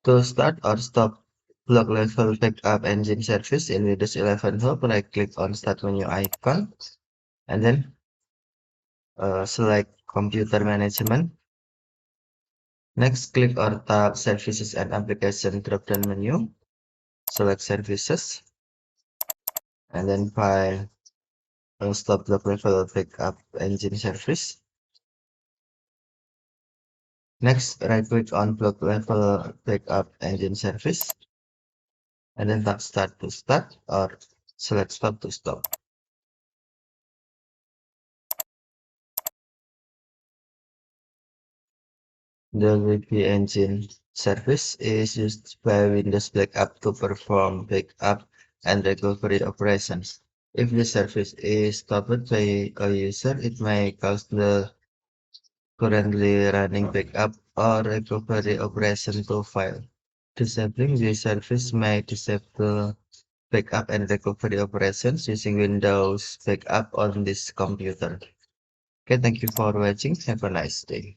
To start or stop block level backup engine service in Windows 11 Home, right click on Start menu icon and then select Computer Management. Next, click or tap Services and Application drop-down menu. Select Services and then find Stop block level backup engine service. Next, right click on block level backup engine service and then tap Start to start or select Stop to stop. The VP engine service is used by Windows Backup to perform backup and recovery operations. If the service is stopped by a user, it may cause the currently running backup or recovery operation to fail. Disabling the service may disable backup and recovery operations using Windows Backup on this computer. Okay, thank you for watching. Have a nice day.